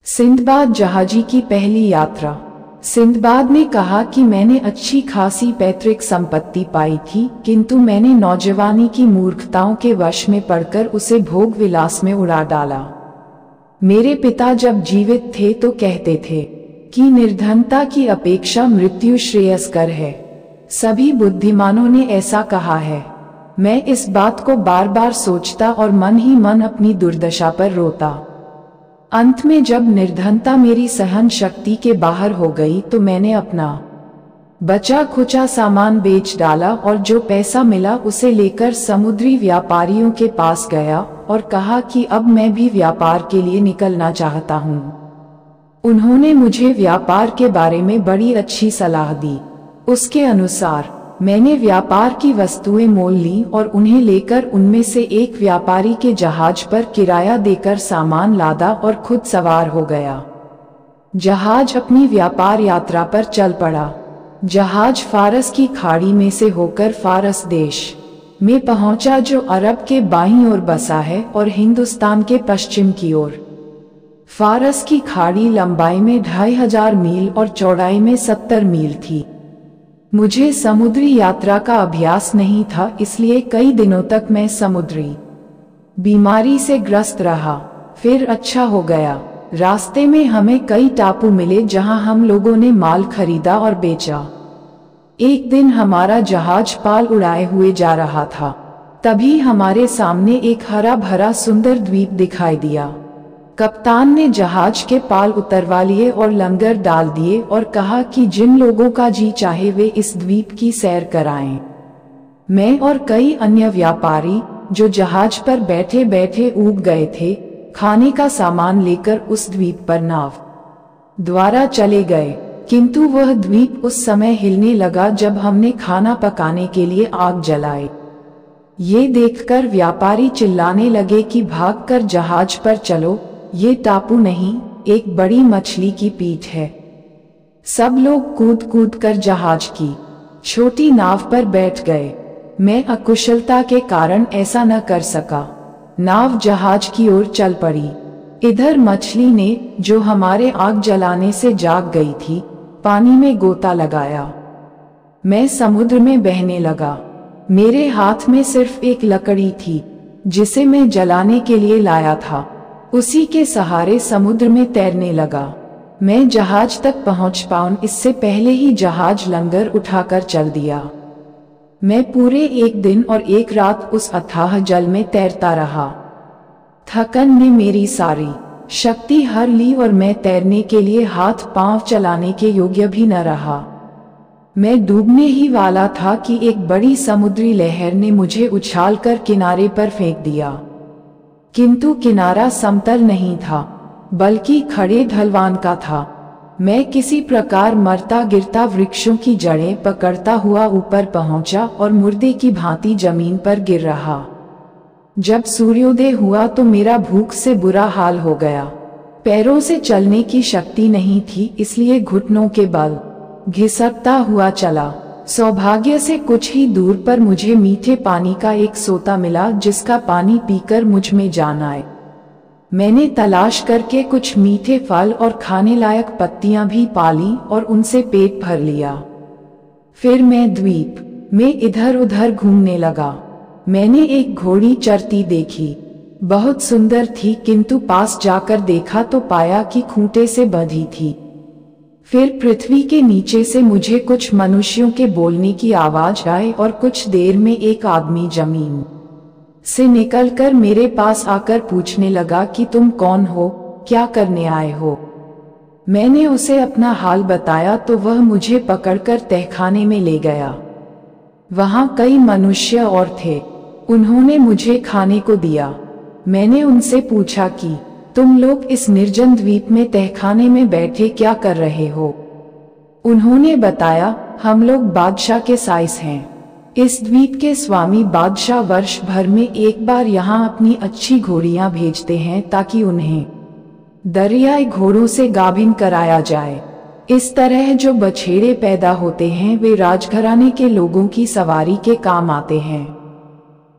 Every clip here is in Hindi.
सिंदबाद जहाजी की पहली यात्रा। सिंदबाद ने कहा कि मैंने अच्छी खासी पैतृक संपत्ति पाई थी, किंतु मैंने नौजवानी की मूर्खताओं के वश में पड़कर उसे भोग विलास में उड़ा डाला। मेरे पिता जब जीवित थे तो कहते थे कि निर्धनता की अपेक्षा मृत्यु श्रेयस्कर है। सभी बुद्धिमानों ने ऐसा कहा है। मैं इस बात को बार बार सोचता और मन ही मन अपनी दुर्दशा पर रोता। अंत में जब निर्धनता मेरी सहन शक्ति के बाहर हो गई तो मैंने अपना बचा खुचा सामान बेच डाला और जो पैसा मिला उसे लेकर समुद्री व्यापारियों के पास गया और कहा कि अब मैं भी व्यापार के लिए निकलना चाहता हूँ। उन्होंने मुझे व्यापार के बारे में बड़ी अच्छी सलाह दी। उसके अनुसार मैंने व्यापार की वस्तुएं मोल ली और उन्हें लेकर उनमें से एक व्यापारी के जहाज पर किराया देकर सामान लादा और खुद सवार हो गया। जहाज अपनी व्यापार यात्रा पर चल पड़ा। जहाज फारस की खाड़ी में से होकर फारस देश में पहुंचा, जो अरब के बाईं ओर बसा है और हिंदुस्तान के पश्चिम की ओर। फारस की खाड़ी लंबाई में 2500 मील और चौड़ाई में 70 मील थी। मुझे समुद्री यात्रा का अभ्यास नहीं था, इसलिए कई दिनों तक मैं समुद्री बीमारी से ग्रस्त रहा। फिर अच्छा हो गया। रास्ते में हमें कई टापू मिले जहां हम लोगों ने माल खरीदा और बेचा। एक दिन हमारा जहाज पाल उड़ाए हुए जा रहा था। तभी हमारे सामने एक हरा भरा सुंदर द्वीप दिखाई दिया। कप्तान ने जहाज के पाल उतरवा लिए और लंगर डाल दिए और कहा कि जिन लोगों का जी चाहे वे इस द्वीप की सैर कराएं। मैं और कई अन्य व्यापारी जो जहाज पर बैठे बैठे ऊब गए थे, खाने का सामान लेकर उस द्वीप पर नाव द्वारा चले गए। किंतु वह द्वीप उस समय हिलने लगा जब हमने खाना पकाने के लिए आग जलाई। ये देखकर व्यापारी चिल्लाने लगे कि भागकर जहाज पर चलो, ये टापू नहीं, एक बड़ी मछली की पीठ है। सब लोग कूद कूद कर जहाज की छोटी नाव पर बैठ गए। मैं अकुशलता के कारण ऐसा न कर सका। नाव जहाज की ओर चल पड़ी। इधर मछली ने, जो हमारे आग जलाने से जाग गई थी, पानी में गोता लगाया। मैं समुद्र में बहने लगा। मेरे हाथ में सिर्फ एक लकड़ी थी जिसे मैं जलाने के लिए लाया था। उसी के सहारे समुद्र में तैरने लगा। मैं जहाज तक पहुंच पाऊं इससे पहले ही जहाज लंगर उठाकर चल दिया। मैं पूरे एक दिन और एक रात उस अथाह जल में तैरता रहा। थकन ने मेरी सारी शक्ति हर ली और मैं तैरने के लिए हाथ पांव चलाने के योग्य भी न रहा। मैं डूबने ही वाला था कि एक बड़ी समुद्री लहर ने मुझे उछालकर किनारे पर फेंक दिया। किंतु किनारा समतल नहीं था, बल्कि खड़े ढलवान का था। मैं किसी प्रकार मरता गिरता वृक्षों की जड़ें पकड़ता हुआ ऊपर पहुंचा और मुर्दे की भांति जमीन पर गिर रहा। जब सूर्योदय हुआ तो मेरा भूख से बुरा हाल हो गया। पैरों से चलने की शक्ति नहीं थी, इसलिए घुटनों के बल घिसकता हुआ चला। सौभाग्य से कुछ ही दूर पर मुझे मीठे पानी का एक सोता मिला, जिसका पानी पीकर मुझ में जान आए। मैंने तलाश करके कुछ मीठे फल और खाने लायक पत्तियां भी पाली और उनसे पेट भर लिया। फिर मैं द्वीप में इधर उधर घूमने लगा। मैंने एक घोड़ी चरती देखी। बहुत सुंदर थी, किंतु पास जाकर देखा तो पाया कि खूंटे से बंधी थी। फिर पृथ्वी के नीचे से मुझे कुछ मनुष्यों के बोलने की आवाज आई और कुछ देर में एक आदमी जमीन से निकलकर मेरे पास आकर पूछने लगा कि तुम कौन हो, क्या करने आए हो। मैंने उसे अपना हाल बताया तो वह मुझे पकड़कर तहखाने में ले गया। वहां कई मनुष्य और थे। उन्होंने मुझे खाने को दिया। मैंने उनसे पूछा कि तुम लोग इस निर्जन द्वीप में तहखाने में बैठे क्या कर रहे हो। उन्होंने बताया, हम लोग बादशाह के साइस हैं। इस द्वीप के स्वामी बादशाह वर्ष भर में एक बार यहाँ अपनी अच्छी घोड़ियां भेजते हैं ताकि उन्हें दरियाई घोड़ों से गाभिन कराया जाए। इस तरह जो बछेड़े पैदा होते हैं वे राजघराने के लोगों की सवारी के काम आते हैं।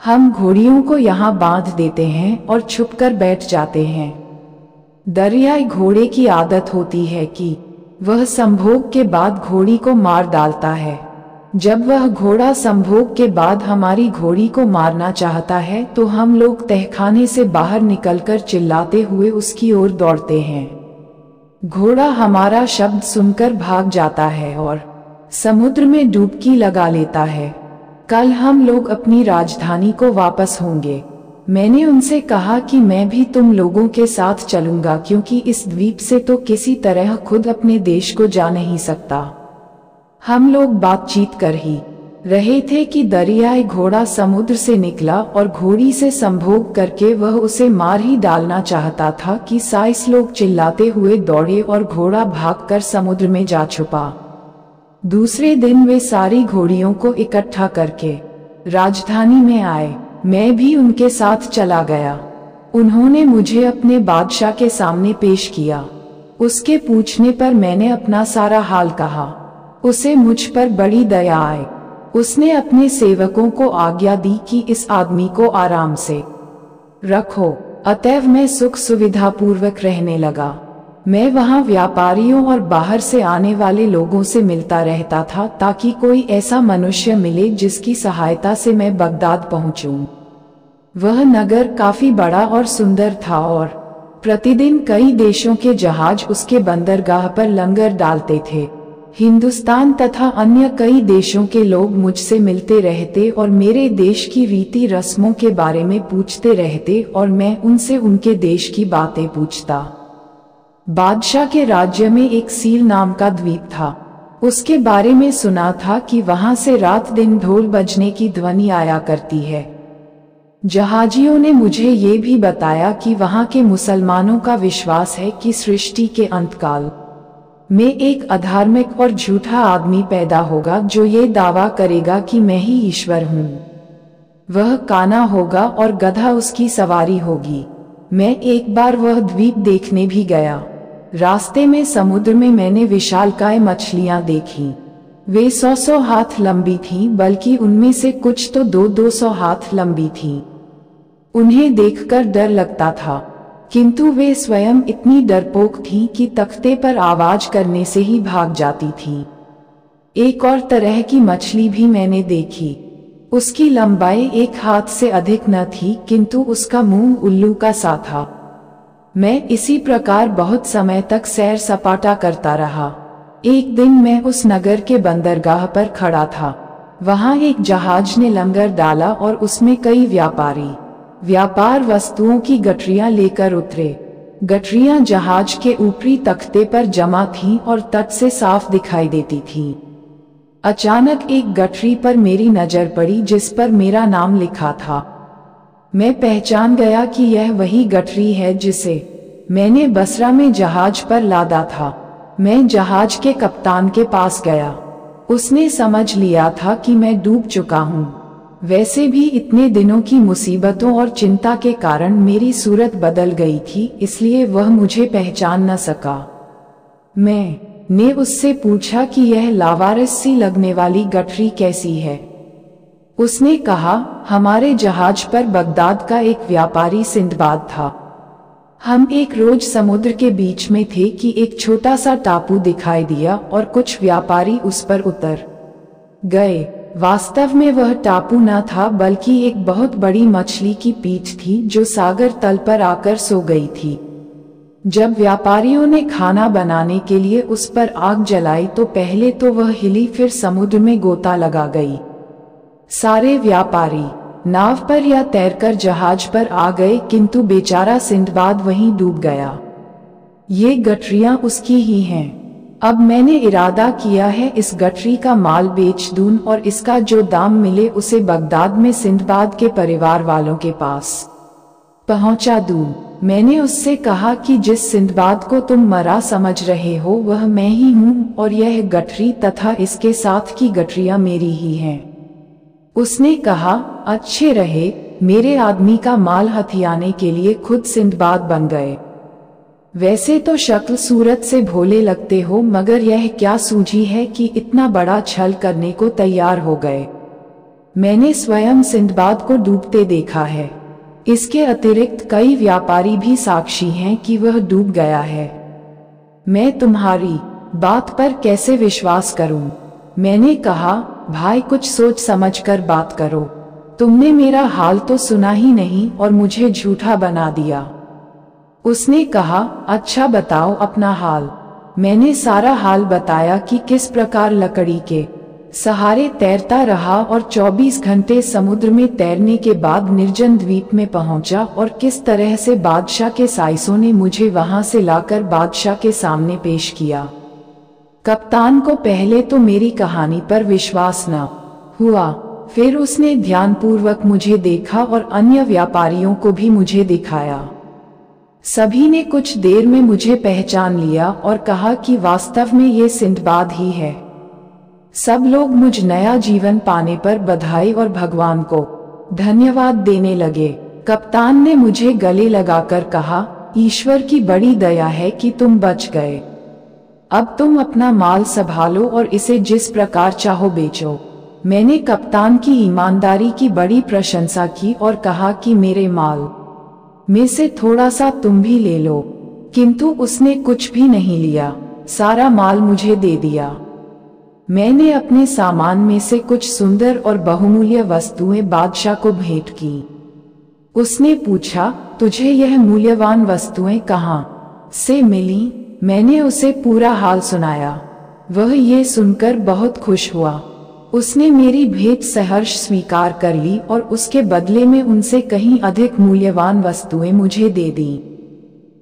हम घोड़ियों को यहाँ बांध देते हैं और छुपकर बैठ जाते हैं। दरियाई घोड़े की आदत होती है कि वह संभोग के बाद घोड़ी को मार डालता है। जब वह घोड़ा संभोग के बाद हमारी घोड़ी को मारना चाहता है तो हम लोग तहखाने से बाहर निकलकर चिल्लाते हुए उसकी ओर दौड़ते हैं। घोड़ा हमारा शब्द सुनकर भाग जाता है और समुद्र में डुबकी लगा लेता है। कल हम लोग अपनी राजधानी को वापस होंगे। मैंने उनसे कहा कि मैं भी तुम लोगों के साथ चलूंगा, क्योंकि इस द्वीप से तो किसी तरह खुद अपने देश को जा नहीं सकता। हम लोग बातचीत कर ही रहे थे कि दरियाई घोड़ा समुद्र से निकला और घोड़ी से संभोग करके वह उसे मार ही डालना चाहता था कि साइस लोग चिल्लाते हुए दौड़े और घोड़ा भागकर समुद्र में जा छुपा। दूसरे दिन वे सारी घोड़ियों को इकट्ठा करके राजधानी में आए। मैं भी उनके साथ चला गया। उन्होंने मुझे अपने बादशाह के सामने पेश किया। उसके पूछने पर मैंने अपना सारा हाल कहा। उसे मुझ पर बड़ी दया आई। उसने अपने सेवकों को आज्ञा दी कि इस आदमी को आराम से रखो। अतएव मैं सुख सुविधा पूर्वक रहने लगा। मैं वहां व्यापारियों और बाहर से आने वाले लोगों से मिलता रहता था, ताकि कोई ऐसा मनुष्य मिले जिसकी सहायता से मैं बगदाद पहुंचूं। वह नगर काफी बड़ा और सुंदर था और प्रतिदिन कई देशों के जहाज उसके बंदरगाह पर लंगर डालते थे। हिंदुस्तान तथा अन्य कई देशों के लोग मुझसे मिलते रहते और मेरे देश की रीति रस्मों के बारे में पूछते रहते और मैं उनसे उनके देश की बातें पूछता। बादशाह के राज्य में एक सील नाम का द्वीप था। उसके बारे में सुना था कि वहां से रात दिन ढोल बजने की ध्वनि आया करती है। जहाजियों ने मुझे ये भी बताया कि वहां के मुसलमानों का विश्वास है कि सृष्टि के अंतकाल में एक अधार्मिक और झूठा आदमी पैदा होगा जो ये दावा करेगा कि मैं ही ईश्वर हूँ। वह काना होगा और गधा उसकी सवारी होगी। मैं एक बार वह द्वीप देखने भी गया। रास्ते में समुद्र में मैंने विशालकाय मछलियां देखी। वे 100 हाथ लंबी थीं, बल्कि उनमें से कुछ तो 200 हाथ लंबी थीं। उन्हें देखकर डर लगता था, किंतु वे स्वयं इतनी डरपोक थीं कि तख्ते पर आवाज करने से ही भाग जाती थीं। एक और तरह की मछली भी मैंने देखी। उसकी लंबाई 1 हाथ से अधिक न थी, किंतु उसका मुंह उल्लू का सा था। मैं इसी प्रकार बहुत समय तक सैर सपाटा करता रहा। एक दिन मैं उस नगर के बंदरगाह पर खड़ा था। वहां एक जहाज ने लंगर डाला और उसमें कई व्यापारी व्यापार वस्तुओं की गठरियां लेकर उतरे। गठरियां जहाज के ऊपरी तख्ते पर जमा थीं और तट से साफ दिखाई देती थीं। अचानक एक गठरी पर मेरी नजर पड़ी जिस पर मेरा नाम लिखा था। मैं पहचान गया कि यह वही गठरी है जिसे मैंने बसरा में जहाज पर लादा था। मैं जहाज के कप्तान के पास गया। उसने समझ लिया था कि मैं डूब चुका हूँ। वैसे भी इतने दिनों की मुसीबतों और चिंता के कारण मेरी सूरत बदल गई थी, इसलिए वह मुझे पहचान न सका। मैंने उससे पूछा कि यह लावारिस सी लगने वाली गठरी कैसी है। उसने कहा, हमारे जहाज पर बगदाद का एक व्यापारी सिंदबाद था। हम एक रोज समुद्र के बीच में थे कि एक छोटा सा टापू दिखाई दिया और कुछ व्यापारी उस पर उतर गए। वास्तव में वह टापू न था, बल्कि एक बहुत बड़ी मछली की पीठ थी जो सागर तल पर आकर सो गई थी। जब व्यापारियों ने खाना बनाने के लिए उस पर आग जलाई तो पहले तो वह हिली, फिर समुद्र में गोता लगा गई। सारे व्यापारी नाव पर या तैरकर जहाज पर आ गए, किंतु बेचारा सिंदबाद वहीं डूब गया। ये गठरियां उसकी ही हैं। अब मैंने इरादा किया है इस गठरी का माल बेच दूं और इसका जो दाम मिले उसे बगदाद में सिंदबाद के परिवार वालों के पास पहुंचा दूं। मैंने उससे कहा कि जिस सिंदबाद को तुम मरा समझ रहे हो वह मैं ही हूँ और यह गठरी तथा इसके साथ की गठरियां मेरी ही हैं। उसने कहा, अच्छे रहे, मेरे आदमी का माल हथियाने के लिए खुद सिंदबाद बन गए। वैसे तो शक्ल सूरत से भोले लगते हो, मगर यह क्या सूझी है कि इतना बड़ा छल करने को तैयार हो गए। मैंने स्वयं सिंदबाद को डूबते देखा है। इसके अतिरिक्त कई व्यापारी भी साक्षी हैं कि वह डूब गया है। मैं तुम्हारी बात पर कैसे विश्वास करूं? मैंने कहा, भाई कुछ सोच समझकर बात करो। तुमने मेरा हाल तो सुना ही नहीं और मुझे झूठा बना दिया। उसने कहा, अच्छा बताओ अपना हाल। मैंने सारा हाल बताया कि किस प्रकार लकड़ी के सहारे तैरता रहा और 24 घंटे समुद्र में तैरने के बाद निर्जन द्वीप में पहुंचा और किस तरह से बादशाह के साइसों ने मुझे वहां से लाकर बादशाह के सामने पेश किया। कप्तान को पहले तो मेरी कहानी पर विश्वास न हुआ, फिर उसने ध्यानपूर्वक मुझे देखा और अन्य व्यापारियों को भी मुझे दिखाया। सभी ने कुछ देर में मुझे पहचान लिया और कहा कि वास्तव में ये सिंदबाद ही है। सब लोग मुझ नया जीवन पाने पर बधाई और भगवान को धन्यवाद देने लगे। कप्तान ने मुझे गले लगाकर कहा, ईश्वर की बड़ी दया है कि तुम बच गए। अब तुम अपना माल संभालो और इसे जिस प्रकार चाहो बेचो। मैंने कप्तान की ईमानदारी की बड़ी प्रशंसा की और कहा कि मेरे माल में से थोड़ा सा तुम भी ले लो, किंतु उसने कुछ भी नहीं लिया, सारा माल मुझे दे दिया। मैंने अपने सामान में से कुछ सुंदर और बहुमूल्य वस्तुएं बादशाह को भेंट की। उसने पूछा, तुझे यह मूल्यवान वस्तुएं कहाँ से मिली? मैंने उसे पूरा हाल सुनाया। वह ये सुनकर बहुत खुश हुआ। उसने मेरी भेंट सहर्ष स्वीकार कर ली और उसके बदले में उनसे कहीं अधिक मूल्यवान वस्तुएं मुझे दे दी।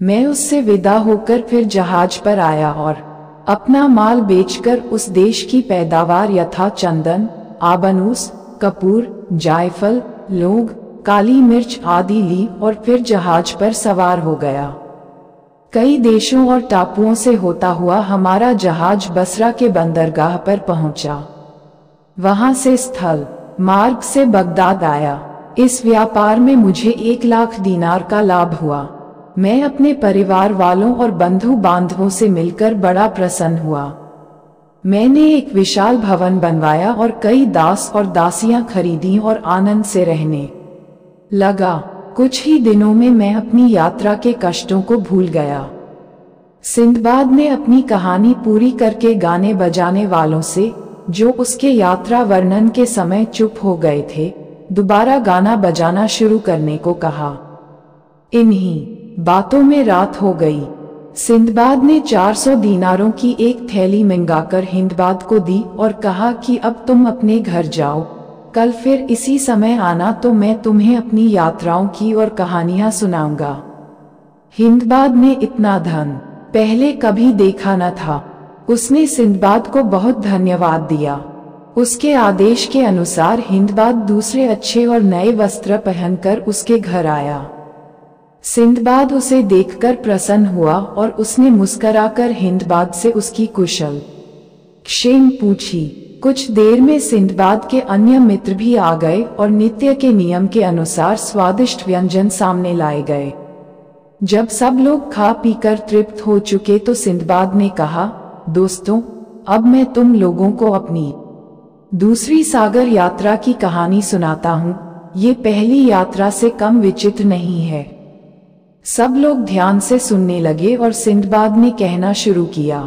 मैं उससे विदा होकर फिर जहाज पर आया और अपना माल बेचकर उस देश की पैदावार यथा चंदन, आबनूस, कपूर, जायफल, लौंग, काली मिर्च आदि ली और फिर जहाज पर सवार हो गया। कई देशों और टापुओं से होता हुआ हमारा जहाज बसरा के बंदरगाह पर पहुंचा। वहां से स्थल मार्ग से बगदाद आया। इस व्यापार में मुझे 1 लाख दीनार का लाभ हुआ। मैं अपने परिवार वालों और बंधु बांधवों से मिलकर बड़ा प्रसन्न हुआ। मैंने एक विशाल भवन बनवाया और कई दास और दासियां खरीदी और आनंद से रहने लगा। कुछ ही दिनों में मैं अपनी यात्रा के कष्टों को भूल गया। सिंदबाद ने अपनी कहानी पूरी करके गाने बजाने वालों से, जो उसके यात्रा वर्णन के समय चुप हो गए थे, दोबारा गाना बजाना शुरू करने को कहा। इन्हीं बातों में रात हो गई। सिंदबाद ने 400 दीनारों की एक थैली मंगाकर हिंदबाद को दी और कहा कि अब तुम अपने घर जाओ, कल फिर इसी समय आना तो मैं तुम्हें अपनी यात्राओं की और कहानियां सुनाऊंगा। हिंदबाद ने इतना धन पहले कभी देखा न था। उसने सिंदबाद को बहुत धन्यवाद दिया। उसके आदेश के अनुसार हिंदबाद दूसरे अच्छे और नए वस्त्र पहनकर उसके घर आया। सिंदबाद उसे देखकर प्रसन्न हुआ और उसने मुस्कुराकर हिंदबाद से उसकी कुशल क्षेम पूछी। कुछ देर में सिंदबाद के अन्य मित्र भी आ गए और नित्य के नियम के अनुसार स्वादिष्ट व्यंजन सामने लाए गए। जब सब लोग खा पीकर तृप्त हो चुके तो सिंदबाद ने कहा, दोस्तों, अब मैं तुम लोगों को अपनी दूसरी सागर यात्रा की कहानी सुनाता हूँ। ये पहली यात्रा से कम विचित्र नहीं है। सब लोग ध्यान से सुनने लगे और सिंदबाद ने कहना शुरू किया।